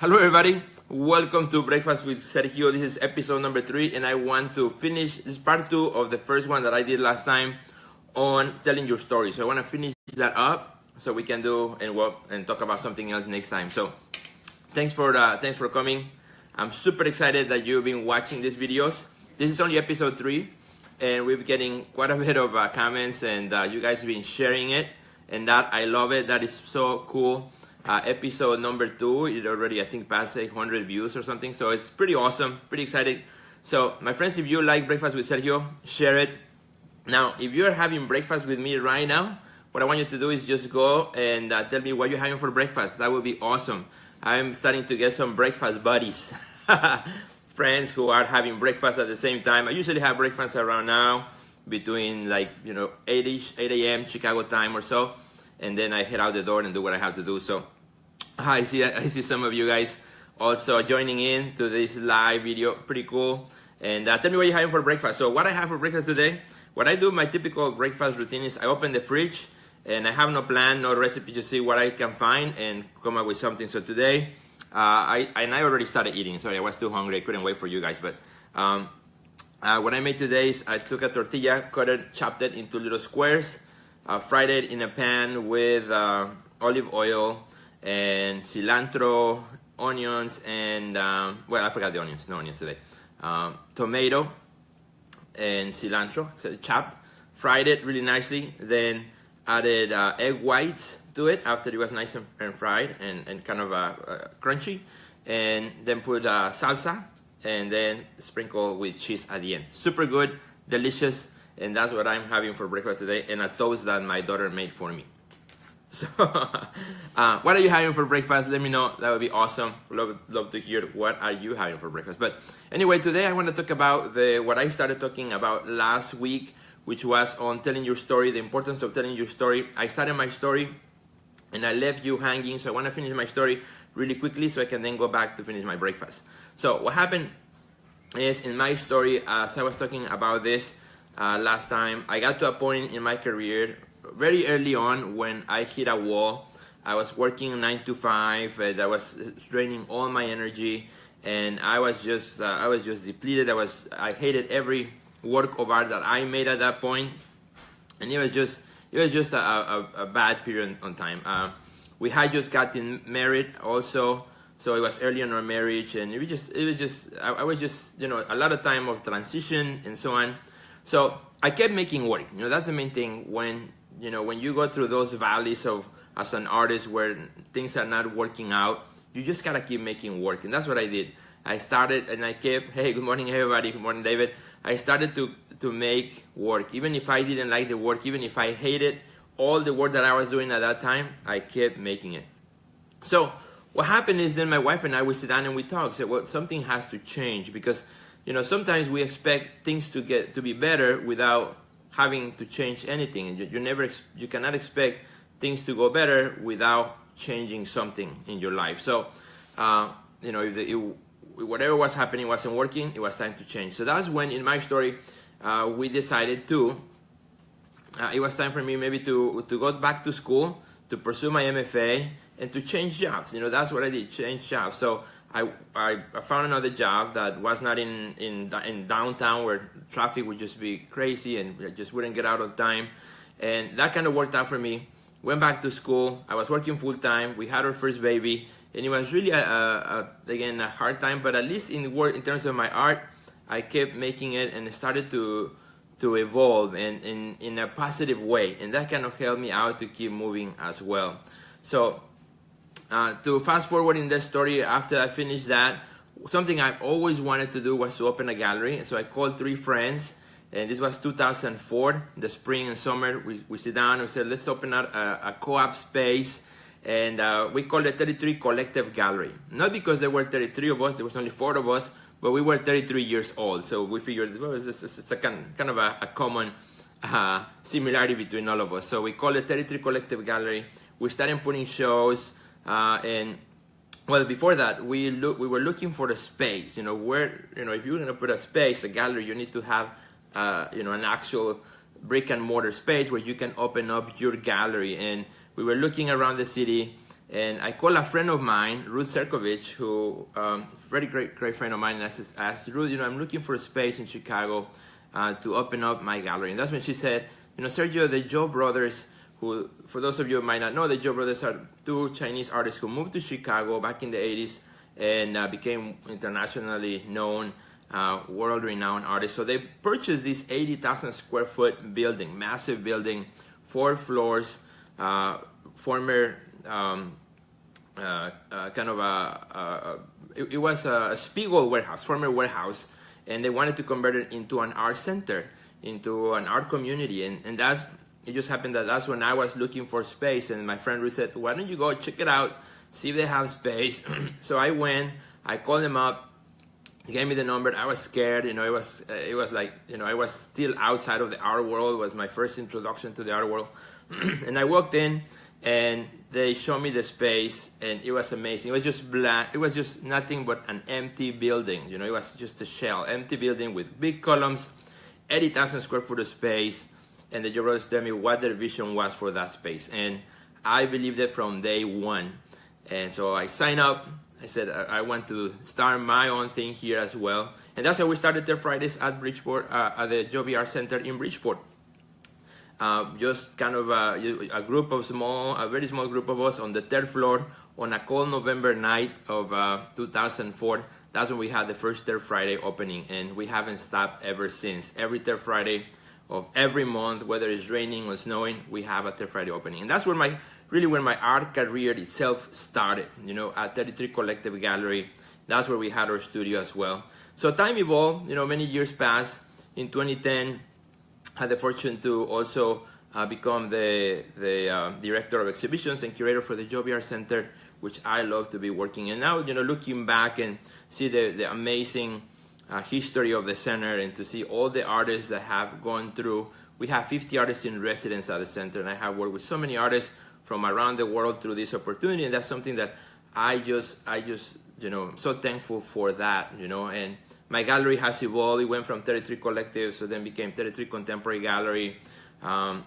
Hello everybody, welcome to Breakfast with Sergio. This is episode number 3 and I want to finish this part 2 of the first one that I did last time on telling your story. So I want to finish that up so we can do and talk about something else next time. So thanks for coming. I'm super excited that you've been watching these videos. This is only episode 3 and we're getting quite a bit of comments and you guys have been sharing it, and that I love it. That is so cool. Episode number 2, it already I think passed 800 views or something, so it's pretty awesome, pretty excited. So my friends, if you like Breakfast with Sergio, share it. Now if you're having breakfast with me right now, what I want you to do is just go and tell me what you're having for breakfast. That would be awesome. I'm starting to get some breakfast buddies friends who are having breakfast at the same time. I usually have breakfast around now between 8 a.m. Chicago time or so, and then I head out the door and do what I have to do. So I see some of you guys also joining in to this live video. Pretty cool. And tell me what you're having for breakfast. So what I have for breakfast today, what I do, my typical breakfast routine is I open the fridge and I have no plan, no recipe, just see what I can find and come up with something. So today, I already started eating. Sorry, I was too hungry. I couldn't wait for you guys. But what I made today is I took a tortilla, chopped it into little squares, fried it in a pan with olive oil and cilantro, onions, and well, I forgot the onions, no onions today. Tomato and cilantro, so chopped, fried it really nicely, then added egg whites to it after it was nice and fried and kind of crunchy, and then put salsa and then sprinkle with cheese at the end. Super good, delicious. And that's what I'm having for breakfast today, and a toast that my daughter made for me. So, what are you having for breakfast? Let me know. That would be awesome. Love to hear what are you having for breakfast. But anyway, today I want to talk about what I started talking about last week, which was on telling your story, the importance of telling your story. I started my story, and I left you hanging, so I want to finish my story really quickly so I can then go back to finish my breakfast. So what happened is, in my story, as I was talking about this, last time, I got to a point in my career very early on when I hit a wall. I was working 9 to 5, and I was draining all my energy, and I was just depleted. I hated every work of art that I made at that point, and it was just a bad period on time. We had just gotten married also, so it was early in our marriage, and I was just a lot of time of transition and so on. So I kept making work. That's the main thing when you go through those valleys of as an artist where things are not working out, you just gotta keep making work, and that's what I did. I started and I kept, hey, good morning everybody, good morning David. I started to make work, even if I didn't like the work, even if I hated all the work that I was doing at that time, I kept making it. So what happened is then my wife and I would sit down and we talk, say, well, something has to change, because sometimes we expect things to be better without having to change anything. And you cannot expect things to go better without changing something in your life. So, if whatever was happening wasn't working, it was time to change. So that's when, in my story, we decided it was time for me maybe to go back to school, to pursue my MFA, and to change jobs. That's what I did, change jobs. So I found another job that was not in downtown, where traffic would just be crazy and I just wouldn't get out on time, and that kind of worked out for me. Went back to school. I was working full time. We had our first baby, and it was really again a hard time. But at least in terms of my art, I kept making it and it started to evolve and in a positive way, and that kind of helped me out to keep moving as well. So. To fast forward in that story, after I finished that, something I always wanted to do was to open a gallery. So I called 3 friends, and this was 2004, the spring and summer. We sit down and we said, let's open up a co-op space, and we called it 33 Collective Gallery. Not because there were 33 of us, there was only 4 of us, but we were 33 years old. So we figured, well, it's a kind of a common similarity between all of us. So we called it 33 Collective Gallery. We started putting shows. And well, before that, we were looking for a space. Where if you're gonna put a gallery, you need to have an actual brick and mortar space where you can open up your gallery. And we were looking around the city, And I called a friend of mine, Ruth Sergio, who very great friend of mine, and I asked Ruth, I'm looking for a space in Chicago to open up my gallery. And that's when she said, Sergio, the Joe brothers, who, for those of you who might not know, the Joe brothers are two Chinese artists who moved to Chicago back in the 80s and became internationally known, world-renowned artists. So they purchased this 80,000 square foot building, massive building, 4 floors, former it was a Spiegel warehouse, former warehouse, and they wanted to convert it into an art center, into an art community, and it just happened that that's when I was looking for space, and my friend Ruth said, why don't you go check it out, see if they have space. So I went, I called them up, he gave me the number. I was scared, it was like, I was still outside of the art world. It was my first introduction to the art world. And I walked in, and they showed me the space, and it was amazing. It was just black. It was just nothing but an empty building. It was just a shell, empty building with big columns, 80,000 square foot of space. And the Joe brothers tell me what their vision was for that space. And I believed it from day one. And so I signed up. I said, I want to start my own thing here as well. And that's how we started Third Fridays at Bridgeport, at the Joe Art Center in Bridgeport. Just kind of a very small group of us on the 3rd floor on a cold November night of 2004. That's when we had the first Third Friday opening, and we haven't stopped ever since. Every Third Friday of every month, whether it's raining or snowing, we have a Third Friday opening. And that's where my art career itself started, at 33 Collective Gallery. That's where we had our studio as well. So time evolved, many years passed. In 2010, had the fortune to also become the director of exhibitions and curator for the Joe Art Center, which I love to be working. And now, looking back and see the amazing history of the center, and to see all the artists that have gone through. We have 50 artists in residence at the center, and I have worked with so many artists from around the world through this opportunity, and that's something that I'm so thankful for that, and my gallery has evolved. It went from 33 Collective, so then became 33 Contemporary Gallery, and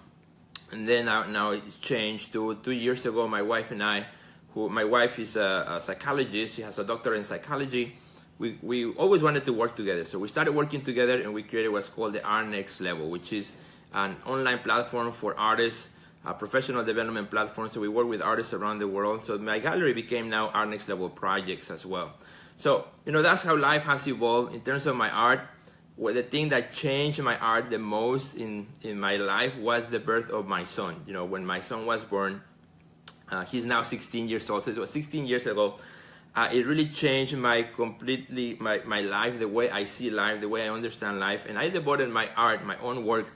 then now it changed to 2 years ago. My wife and I, my wife is a psychologist, she has a doctorate in psychology. We always wanted to work together, so we started working together, and we created what's called the Art Next Level, which is an online platform for artists, a professional development platform. So we work with artists around the world. So my gallery became now Art Next Level Projects as well. So, that's how life has evolved in terms of my art. The thing that changed my art the most in my life was the birth of my son. When my son was born, he's now 16 years old, so it was 16 years ago. It really changed my life, the way I see life, the way I understand life. And I devoted my art, my own work,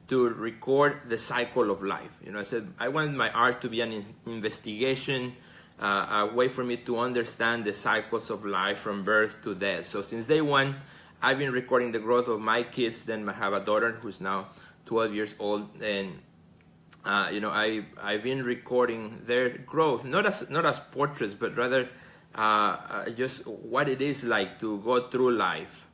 to record the cycle of life. I said I wanted my art to be an investigation, a way for me to understand the cycles of life from birth to death. So since day one, I've been recording the growth of my kids. Then I have a daughter who's now 12 years old, and I've been recording their growth, not as portraits, but rather just what it is like to go through life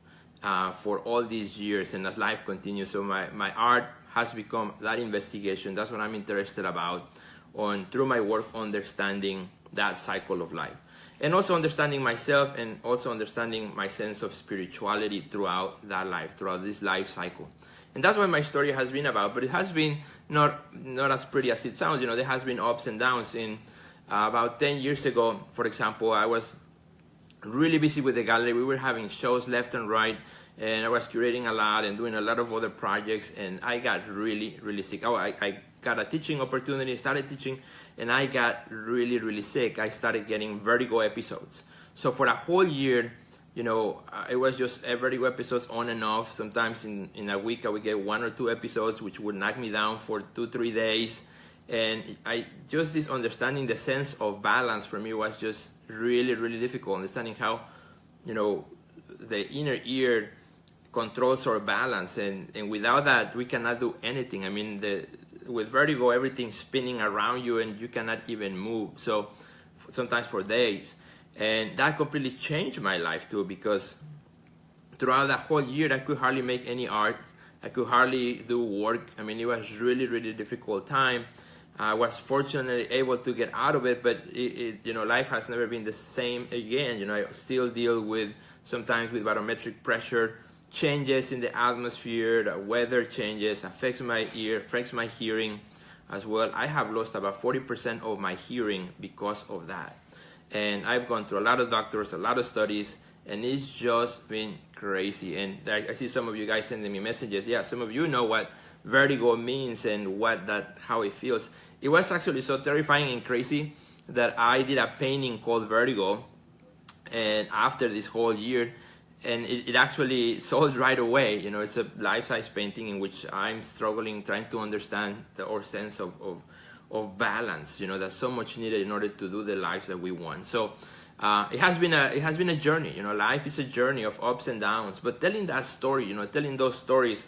for all these years, and as life continues. So my art has become that investigation. That's what I'm interested about, through my work, understanding that cycle of life. And also understanding myself, and also understanding my sense of spirituality throughout that life, throughout this life cycle. And that's what my story has been about. But it has been not as pretty as it sounds. There has been ups and downs. About 10 years ago, for example, I was really busy with the gallery. We were having shows left and right, and I was curating a lot and doing a lot of other projects, and I got really, really sick. I got a teaching opportunity, started teaching, and I got really, really sick. I started getting vertigo episodes. So for a whole year, it was just vertigo episodes on and off. Sometimes in a week I would get 1 or 2 episodes, which would knock me down for 2-3 days. And this understanding the sense of balance for me was just really, really difficult. Understanding how, the inner ear controls our balance, and without that, we cannot do anything. I mean, with vertigo, everything's spinning around you, and you cannot even move. So sometimes for days. And that completely changed my life too, because throughout that whole year, I could hardly make any art. I could hardly do work. I mean, it was really, really difficult time. I was fortunately able to get out of it, but life has never been the same again. I still deal with sometimes with barometric pressure, changes in the atmosphere, the weather changes, affects my ear, affects my hearing as well. I have lost about 40% of my hearing because of that. And I've gone through a lot of doctors, a lot of studies, and it's just been crazy. And I see some of you guys sending me messages. Yeah, some of you know what vertigo means and how it feels. It was actually so terrifying and crazy that I did a painting called Vertigo, and after this whole year, and it actually sold right away. It's a life-size painting in which I'm struggling, trying to understand our sense of balance, that's so much needed in order to do the lives that we want. So it has been a journey. Life is a journey of ups and downs. But telling that story, telling those stories,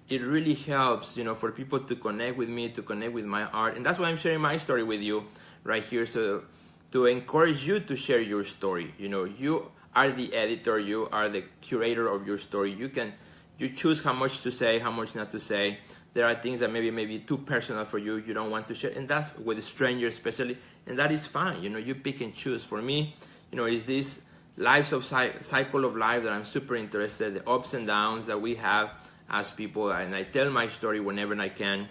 it really helps, for people to connect with me, to connect with my art. And that's why I'm sharing my story with you right here. So to encourage you to share your story. You are the editor, you are the curator of your story. You choose how much to say, how much not to say. There are things that maybe too personal for you, you don't want to share, and that's with strangers especially, and that is fine. You pick and choose. For me, it's this cycle of life that I'm super interested, the ups and downs that we have as people, and I tell my story whenever I can,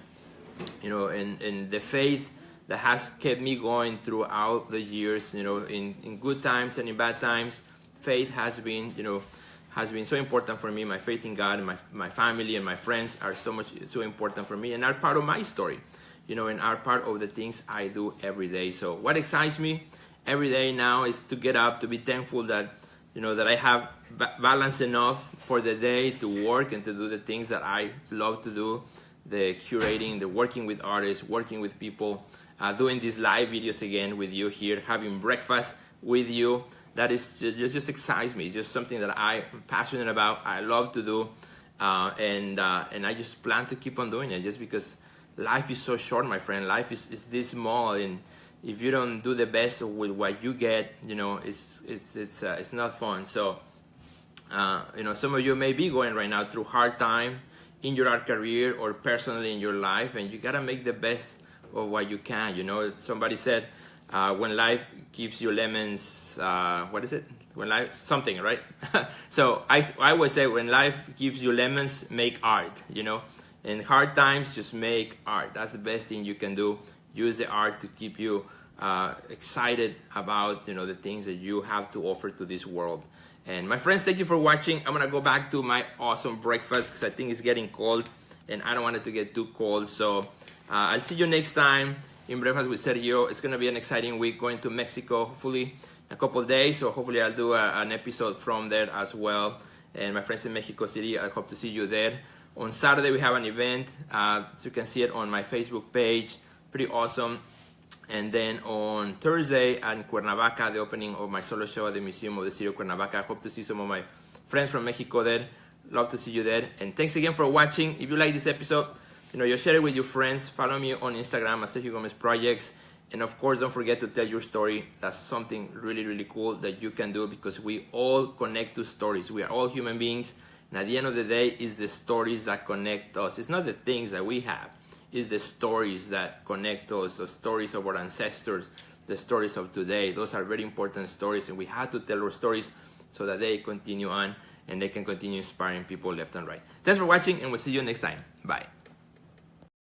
and the faith that has kept me going throughout the years, in good times and in bad times. Faith has been so important for me. My faith in God and my family and my friends are so important for me, and are part of my story, and are part of the things I do every day. So what excites me every day now is to get up, to be thankful that that I have balance enough for the day to work and to do the things that I love to do, the curating, the working with artists, working with people, doing these live videos again with you here, having breakfast with you. That is just excites me. It's just something that I'm passionate about. I love to do, and I just plan to keep on doing it. Just because life is so short, my friend. Life is this small, and if you don't do the best with what you get, it's not fun. So, some of you may be going right now through hard time in your art career or personally in your life, and you gotta make the best of what you can. Somebody said, when life gives you lemons, what is it? When life, something, right? So I would say, when life gives you lemons, make art, In hard times, just make art. That's the best thing you can do. Use the art to keep you excited about, the things that you have to offer to this world. And my friends, thank you for watching. I'm going to go back to my awesome breakfast because I think it's getting cold, and I don't want it to get too cold. So I'll see you next time in Breakfast with Sergio. It's going to be an exciting week, going to Mexico, hopefully in a couple of days. So hopefully I'll do an episode from there as well. And my friends in Mexico City, I hope to see you there. On Saturday, we have an event. So you can see it on my Facebook page. Pretty awesome. And then on Thursday at Cuernavaca, the opening of my solo show at the Museum of the City of Cuernavaca. I hope to see some of my friends from Mexico there. Love to see you there. And thanks again for watching. If you like this episode, you share it with your friends. Follow me on Instagram at Sergio Gomez Projects. And of course, don't forget to tell your story. That's something really, really cool that you can do, because we all connect to stories. We are all human beings. And at the end of the day, it's the stories that connect us. It's not the things that we have. It's the stories that connect us, the stories of our ancestors, the stories of today. Those are very important stories, and we have to tell our stories so that they continue on and they can continue inspiring people left and right. Thanks for watching, and we'll see you next time. Bye.